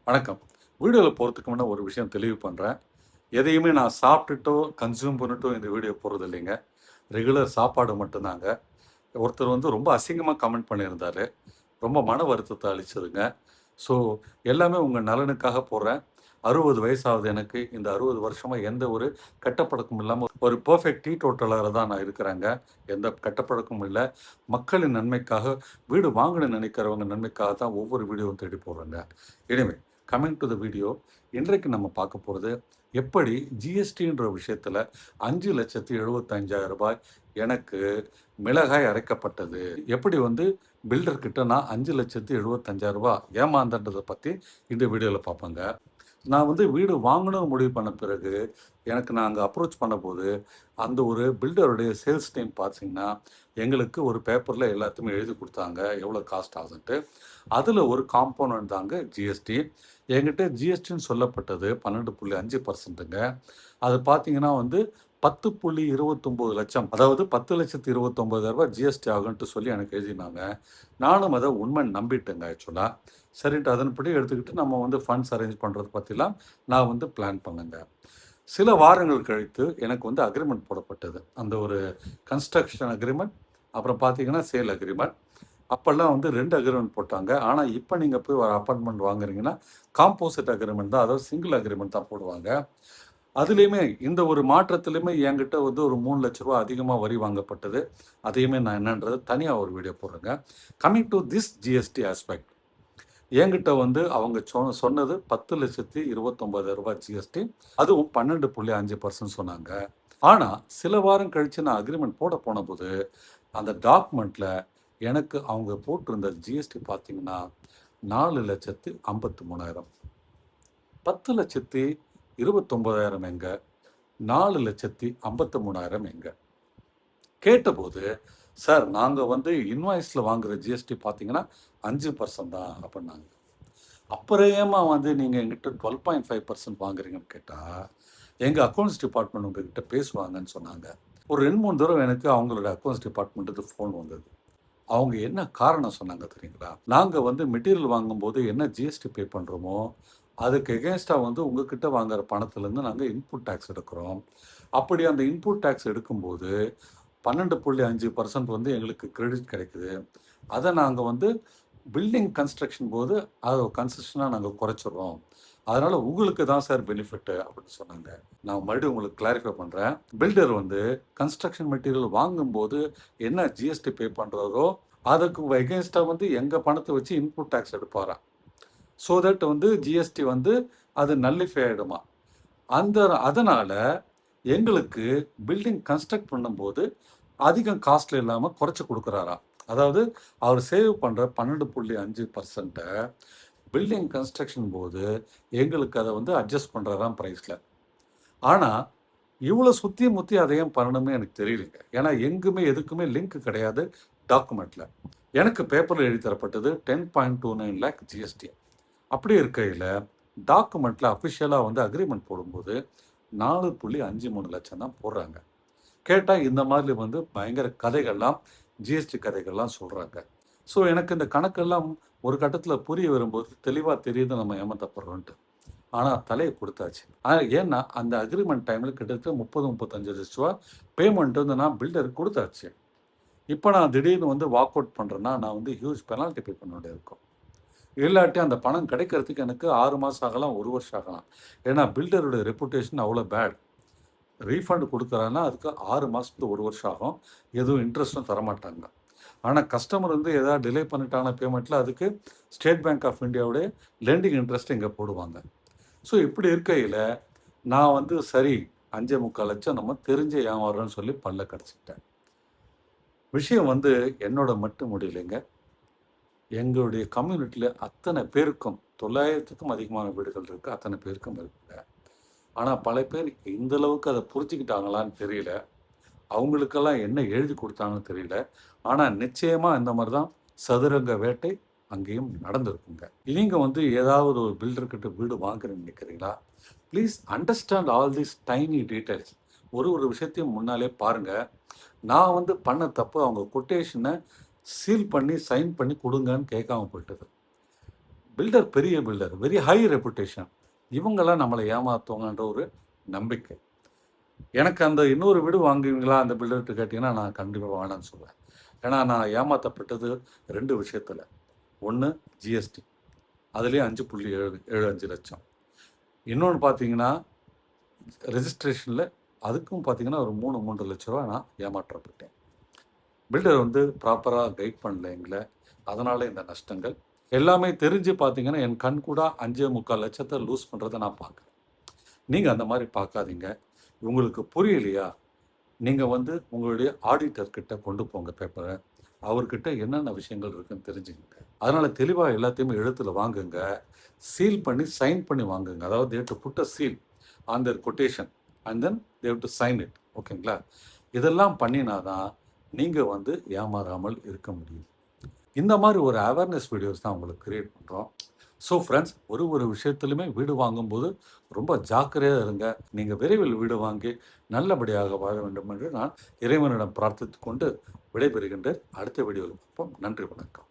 வணக்கம். வீடியோவில் போகிறதுக்கு முன்னே ஒரு விஷயம் தெளிவு பண்ணுறேன். எதையுமே நான் சாப்பிட்டுட்டோ கன்சியூம் பண்ணிட்டோ இந்த வீடியோ போடுறது இல்லைங்க. ரெகுலர் சாப்பாடு மட்டும்தாங்க. ஒருத்தர் வந்து ரொம்ப அசிங்கமாக கமெண்ட் பண்ணியிருந்தாரு. ரொம்ப மன வருத்தத்தை அளிச்சதுங்க. ஸோ எல்லாமே உங்கள் நலனுக்காக போடுறேன். 60 வயசாகுது எனக்கு. இந்த 60 வருஷமா எந்த ஒரு கெட்ட இல்லாமல் ஒரு பெர்ஃபெக்ட் டீடோட்டலராக தான் நான் இருக்கிறேங்க. எந்த கெட்ட இல்லை. மக்களின் நன்மைக்காக, வீடு வாங்கணும்னு நினைக்கிறவங்க நன்மைக்காக தான் ஒவ்வொரு வீடியோவும் தேடி போடுறேங்க. Anyway coming to the video. இன்றைக்கு நம்ம பார்க்க போகிறது எப்படி ஜிஎஸ்டின்ற விஷயத்தில் 5,75,000 எனக்கு மிளகாய் அரைக்கப்பட்டது, எப்படி வந்து பில்டர்கிட்ட நான் 5,75,000 ஏமாந்தன்றதை பற்றி இந்த வீடியோவில் பார்ப்பேங்க. நான் வந்து வீடு வாங்கணும்னு முடிவு பண்ண பிறகு எனக்கு நான் அங்கே அப்ரோச் பண்ணும்போது அந்த ஒரு பில்டருடைய சேல்ஸ் டைம் பார்த்தீங்கன்னா எங்களுக்கு ஒரு பேப்பரில் எல்லாத்தையுமே எழுதி கொடுத்தாங்க எவ்வளோ காஸ்ட் ஆகுதுன்ட்டு. அதில் ஒரு காம்போனன்ட் தாங்க ஜிஎஸ்டி. என்கிட்ட ஜிஎஸ்டின்னு சொல்லப்பட்டது 12.5%ங்க. அது பார்த்தீங்கன்னா வந்து 10.29 லட்சம், அதாவது 10,29,000 ஜிஎஸ்டி ஆகுன்ட்டு சொல்லி எனக்கு எழுதினாங்க. நானும் அதை உண்மை நம்பிட்டேங்க ஆக்சுவலாக. சரின்ட்டு அதன்படி எடுத்துக்கிட்டு நம்ம வந்து ஃபண்ட்ஸ் அரேஞ்ச் பண்ணுறது பற்றிலாம் நான் வந்து பிளான் பண்ணுங்க. சில வாரங்கள் கழித்து எனக்கு வந்து அக்ரிமெண்ட் போடப்பட்டது. அந்த ஒரு கன்ஸ்ட்ரக்ஷன் அக்ரிமெண்ட், அப்புறம் பார்த்தீங்கன்னா சேல் அக்ரிமெண்ட். அப்போல்லாம் வந்து 2 அக்ரிமெண்ட் போட்டாங்க. ஆனால் இப்போ நீங்கள் போய் ஒரு அப்பார்ட்மெண்ட் வாங்குறீங்கன்னா காம்போசிட் அக்ரிமெண்ட் தான், அதாவது சிங்கிள் அக்ரிமெண்ட் தான் போடுவாங்க. அதுலேயுமே இந்த ஒரு மாற்றத்துலையுமே என்கிட்ட வந்து ஒரு 3 லட்ச ரூபா அதிகமாக வரி வாங்கப்பட்டது. அதையுமே நான் என்னன்றது தனியாக ஒரு வீடியோ போடுறேங்க. Coming to this GST aspect, என்கிட்ட வந்து அவங்க சொன்னது 10,29,000 ஜிஎஸ்டி, அதுவும் 12.5% சொன்னாங்க. ஆனால் சில வாரம் கழித்து நான் அக்ரிமெண்ட் போட போது அந்த டாக்குமெண்ட்டில் எனக்கு அவங்க போட்டிருந்த ஜிஎஸ்டி பார்த்தீங்கன்னா 4,53,000. 10,29,000 எங்க, 4,53,000 எங்க? கேட்டபோது, சார் நாங்கள் வந்து இன்வாய்ஸில் வாங்குகிற ஜிஎஸ்டி பார்த்தீங்கன்னா 5% தான் அப்படின்னாங்க. அப்புறம் ஏமா வந்து நீங்கள் எங்கிட்ட 12.5% வாங்குறீங்கன்னு கேட்டால் எங்கள் அக்கௌண்ட்ஸ் டிபார்ட்மெண்ட் உங்ககிட்ட பேசுவாங்கன்னு சொன்னாங்க. ஒரு 2-3 தடவை எனக்கு அவங்களோட அக்கௌண்ட்ஸ் டிபார்ட்மெண்ட்டுக்கு ஃபோன் வந்தது. அவங்க என்ன காரணம் சொன்னாங்க தெரியுங்களா? நாங்கள் வந்து மெட்டீரியல் வாங்கும்போது என்ன ஜிஎஸ்டி பே பண்ணுறோமோ அதுக்கு எகென்ஸ்டாக வந்து உங்ககிட்ட வாங்குற பணத்துலேருந்து நாங்கள் இன்புட் டேக்ஸ் எடுக்கிறோம். அப்படி அந்த இன்புட் டேக்ஸ் எடுக்கும்போது 12.5% வந்து எங்களுக்கு கிரெடிட் கிடைக்குது. அதை நாங்கள் வந்து பில்டிங் கன்ஸ்ட்ரக்ஷன் போது அதை கன்ஸ்ட்ரக்ஷனாக நாங்கள் குறைச்சிடுறோம். அதனால் உங்களுக்கு தான் சார் பெனிஃபிட்டு அப்படின்னு சொன்னாங்க. நான் மறுபடியும் உங்களுக்கு கிளாரிஃபை பண்ணுறேன். பில்டர் வந்து கன்ஸ்ட்ரக்ஷன் மெட்டீரியல் வாங்கும்போது என்ன ஜிஎஸ்டி பே பண்ணுறாரோ அதுக்கு எகென்ஸ்டாக வந்து எங்கள் பணத்தை வச்சு இன்புட் டேக்ஸ் எடுப்பாராம். ஸோ தட் வந்து ஜிஎஸ்டி வந்து அது நல்லிஃபை ஆகிடுமா. அதனால் எங்களுக்கு பில்டிங் கன்ஸ்ட்ரக்ட் பண்ணும்போது அதிகம் காஸ்ட்ல இல்லாமல் குறைச்சி கொடுக்குறாராம். அதாவது அவர் சேவ் பண்ணுற 12.5%, பில்டிங் கன்ஸ்ட்ரக்ஷன் போது எங்களுக்கு அதை வந்து அட்ஜஸ்ட் பண்ணுறாராம் ப்ரைஸில். ஆனால் இவ்வளோ சுற்றி முற்றி அதையும் பண்ணணுமே எனக்கு தெரியலைங்க. ஏன்னா எங்குமே எதுக்குமே லிங்க் கிடையாது டாக்குமெண்ட்டில். எனக்கு பேப்பரில் எழுதி தரப்பட்டது 10.29 lakh ஜிஎஸ்டி. அப்படி இருக்கையில் டாக்குமெண்ட்டில் அஃபிஷியலாக வந்து அக்ரிமெண்ட் போடும்போது 4.53 லட்சம் தான் போடுறாங்க. கேட்டால் இந்த மாதிரி வந்து பயங்கர கதைகள்லாம், ஜிஎஸ்டி கதைகள்லாம் சொல்கிறாங்க. ஸோ எனக்கு இந்த கணக்கெல்லாம் ஒரு கட்டத்தில் புரிய வரும்போது தெளிவாக தெரியுது நம்ம ஏமாற்றப்படுறோன்ட்டு. ஆனால் தலையை கொடுத்தாச்சு. ஏன்னா அந்த அக்ரிமெண்ட் டைமில் கிட்டத்தட்ட 30-35 லட்ச ரூபா பேமெண்ட் வந்து நான் பில்டருக்கு கொடுத்தாச்சு. இப்போ நான் திடீர்னு வந்து வாக் அவுட் பண்ணுறேன்னா நான் வந்து ஹியூஜ் பெனால்ட்டி பே பண்ண வேண்டியது இருக்கும். இல்லாட்டி அந்த பணம் கிடைக்கிறதுக்கு எனக்கு 6 மாதம் ஆகலாம், 1 வருஷம் ஆகலாம். ஏன்னா பில்டரோட ரெப்புடேஷன் அவ்வளோ பேட். ரீஃபண்ட் கொடுக்குறாங்கன்னா அதுக்கு 6 மாதத்துக்கு 1 வருஷம் ஆகும். எதுவும் இன்ட்ரெஸ்ட்டும் தரமாட்டாங்க. ஆனால் கஸ்டமர் வந்து எதாவது டிலே பண்ணிட்டான பேமெண்ட்டில் அதுக்கு ஸ்டேட் பேங்க் ஆஃப் இந்தியாவுடைய லெண்டிங் இன்ட்ரெஸ்ட் இங்கே போடுவாங்க. ஸோ இப்படி இருக்கையில் நான் வந்து சரி 5.25 லட்சம் நம்ம தெரிஞ்ச ஏமாறுறோன்னு சொல்லி பல்ல கடிச்சிக்கிட்டேன். விஷயம் வந்து என்னோட மட்டும் முடியலைங்க. எங்களுடைய கம்யூனிட்டியில் அத்தனை பேருக்கும் 900க்கும் அதிகமான வீடுகள் இருக்குது. அத்தனை பேருக்கும் இருக்குங்க. ஆனால் பல பேர் இந்தளவுக்கு அதை புரிஞ்சுக்கிட்டாங்களான்னு தெரியல. அவங்களுக்கெல்லாம் என்ன எழுதி கொடுத்தாங்கன்னு தெரியல. ஆனால் நிச்சயமாக இந்த மாதிரி தான் சதுரங்க வேட்டை அங்கேயும் நடந்திருக்குங்க. நீங்கள் வந்து ஏதாவது ஒரு பில்டர்கிட்ட வீடு வாங்குறேன்னு நினைக்கிறீங்களா? Please understand all these tiny details. ஒரு விஷயத்தையும் முன்னாலே பாருங்கள். நான் வந்து பண்ண தப்பு அவங்க கொட்டேஷனை சீல் பண்ணி சைன் பண்ணி கொடுங்கன்னு கேட்காம போயிட்டது. பில்டர் பெரிய பில்டர், வெரி ஹை ரெப்புடேஷன். இவங்கெல்லாம் நம்மளை ஏமாத்துவாங்கன்ற ஒரு நம்பிக்கை. எனக்கு அந்த இன்னொரு வீடு வாங்குவீங்களா அந்த பில்டர்கிட்ட கேட்டிங்கன்னா, நான் கண்டிப்பாக வேணான்னு சொல்லுவேன். ஏன்னா, நான் ஏமாற்றப்பட்டது 2 விஷயத்தில். ஒன்று ஜிஎஸ்டி, அதுலேயே 5.75 லட்சம். இன்னொன்று பார்த்தீங்கன்னா, ரெஜிஸ்ட்ரேஷனில் அதுக்கும் பார்த்தீங்கன்னா ஒரு 3 லட்ச ரூபா நான் ஏமாற்றப்பட்டேன். பில்டர் வந்து ப்ராப்பராக கைட் பண்ணல எங்களை. அதனால் இந்த நஷ்டங்கள் எல்லாமே தெரிஞ்சு பார்த்தீங்கன்னா, என் கண் கூட 5.25 லட்சத்தை லூஸ் பண்ணுறதை நான் பார்க்குறேன். நீங்கள் அந்த மாதிரி பார்க்காதீங்க. உங்களுக்கு புரியலையா, நீங்கள் வந்து உங்களுடைய ஆடிட்டர்கிட்ட கொண்டு போங்க பேப்பரை. அவர்கிட்ட என்னென்ன விஷயங்கள் இருக்குன்னு தெரிஞ்சுக்கங்க. அதனால் தெளிவாக எல்லாத்தையுமே எழுத்தில் வாங்குங்க. சீல் பண்ணி சைன் பண்ணி வாங்குங்க. அதாவது they have to put a seal on their quotation and then they have to sign it. ஓகேங்களா? இதெல்லாம் பண்ணினாதான் நீங்கள் வந்து ஏமாறாமல் இருக்க முடியும். இந்த மாதிரி ஒரு அவேர்னஸ் வீடியோஸ் தான் உங்களுக்கு கிரியேட் பண்ணுறோம். ஸோ ஃப்ரெண்ட்ஸ், ஒரு விஷயத்துலையுமே வீடு வாங்கும்போது ரொம்ப ஜாக்கிரதையாக இருங்க. நீங்கள் விரைவில் வீடு வாங்கி நல்லபடியாக வாழ வேண்டும் என்று நான் இறைவனிடம் பிரார்த்தித்து கொண்டு விடைபெறுகின்றேன். அடுத்த வீடியோவில் பார்ப்போம். நன்றி, வணக்கம்.